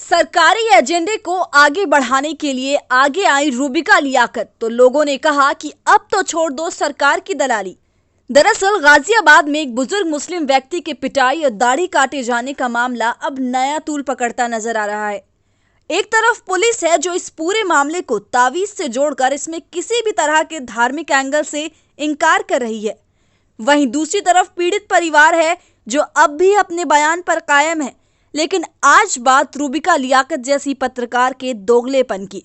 सरकारी एजेंडे को आगे बढ़ाने के लिए आगे आई रूबिका लियाकत। तो लोगों ने कहा कि अब तो छोड़ दो सरकार की दलाली। दरअसल गाजियाबाद में एक बुजुर्ग मुस्लिम व्यक्ति के पिटाई और दाढ़ी काटे जाने का मामला अब नया तूल पकड़ता नजर आ रहा है। एक तरफ पुलिस है जो इस पूरे मामले को तावीज से जोड़कर इसमें किसी भी तरह के धार्मिक एंगल से इनकार कर रही है, वहीं दूसरी तरफ पीड़ित परिवार है जो अब भी अपने बयान पर कायम है। लेकिन आज बात रूबिका लियाकत जैसी पत्रकार के दोगलेपन की,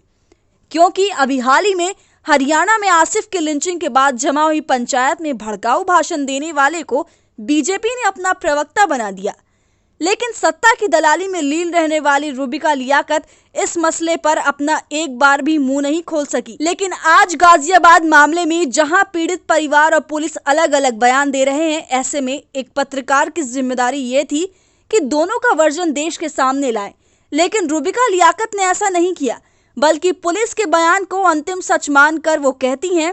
क्योंकि अभी हाल ही में हरियाणा में आसिफ की लिंचिंग के बाद जमा हुई पंचायत में भड़काऊ भाषण देने वाले को बीजेपी ने अपना प्रवक्ता बना दिया। लेकिन सत्ता की दलाली में लीन रहने वाली रूबिका लियाकत इस मसले पर अपना एक बार भी मुंह नहीं खोल सकी। लेकिन आज गाजियाबाद मामले में जहां पीड़ित परिवार और पुलिस अलग अलग बयान दे रहे हैं, ऐसे में एक पत्रकार की जिम्मेदारी ये थी कि दोनों का वर्जन देश के सामने लाएं। लेकिन रूबिका लियाकत ने ऐसा नहीं किया, बल्कि पुलिस के बयान को अंतिम सच मानकर वो कहती हैं,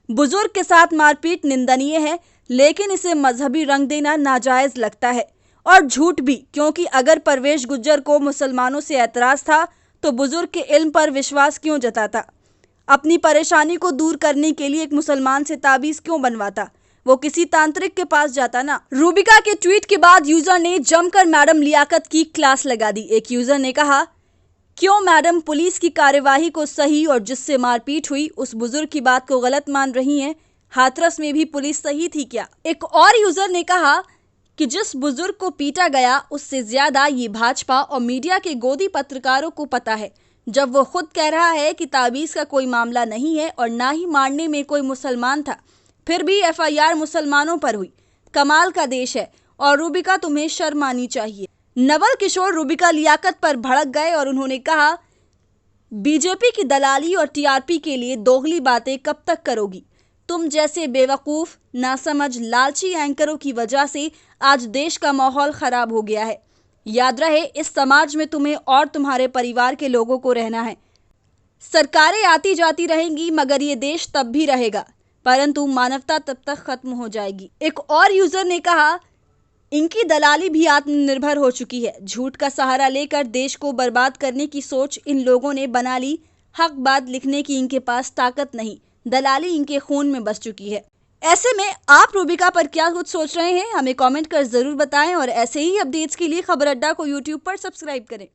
बुजुर्ग के साथ मारपीट निंदनीय है, लेकिन इसे मजहबी रंग देना नाजायज लगता है और झूठ भी, क्योंकि अगर परवेश गुज्जर को मुसलमानों से ऐतराज था तो बुजुर्ग के इल्म पर विश्वास क्यों जताता? अपनी परेशानी को दूर करने के लिए एक मुसलमान से ताबीज क्यों बनवाता? वो किसी तांत्रिक के पास जाता ना। रूबिका के ट्वीट के बाद यूजर ने जमकर मैडम लियाकत की क्लास लगा दी। एक यूजर ने कहा, क्यों मैडम पुलिस की कार्यवाही को सही और जिससे मारपीट हुई उस बुजुर्ग की बात को गलत मान रही हैं? हाथरस में भी पुलिस सही थी क्या? एक और यूजर ने कहा कि जिस बुजुर्ग को पीटा गया उससे ज्यादा ये भाजपा और मीडिया के गोदी पत्रकारों को पता है, जब वो खुद कह रहा है कि ताबीज का कोई मामला नहीं है और ना ही मारने में कोई मुसलमान था, फिर भी एफआईआर मुसलमानों पर हुई। कमाल का देश है और रूबिका तुम्हें शर्म आनी चाहिए। नवल किशोर रूबिका लियाकत पर भड़क गए और उन्होंने कहा, बीजेपी की दलाली और टीआरपी के लिए दोगली बातें कब तक करोगी? तुम जैसे बेवकूफ, नासमझ, लालची एंकरों की वजह से आज देश का माहौल खराब हो गया है। याद रहे, इस समाज में तुम्हें और तुम्हारे परिवार के लोगों को रहना है। सरकारें आती जाती रहेंगी मगर ये देश तब भी रहेगा, परंतु मानवता तब तक खत्म हो जाएगी। एक और यूजर ने कहा, इनकी दलाली भी आत्मनिर्भर हो चुकी है। झूठ का सहारा लेकर देश को बर्बाद करने की सोच इन लोगों ने बना ली। हक बात लिखने की इनके पास ताकत नहीं, दलाली इनके खून में बस चुकी है। ऐसे में आप रूबिका पर क्या कुछ सोच रहे हैं? हमें कमेंट कर जरूर बताएं और ऐसे ही अपडेट्स के लिए खबर अड्डा को यूट्यूब पर सब्सक्राइब करें।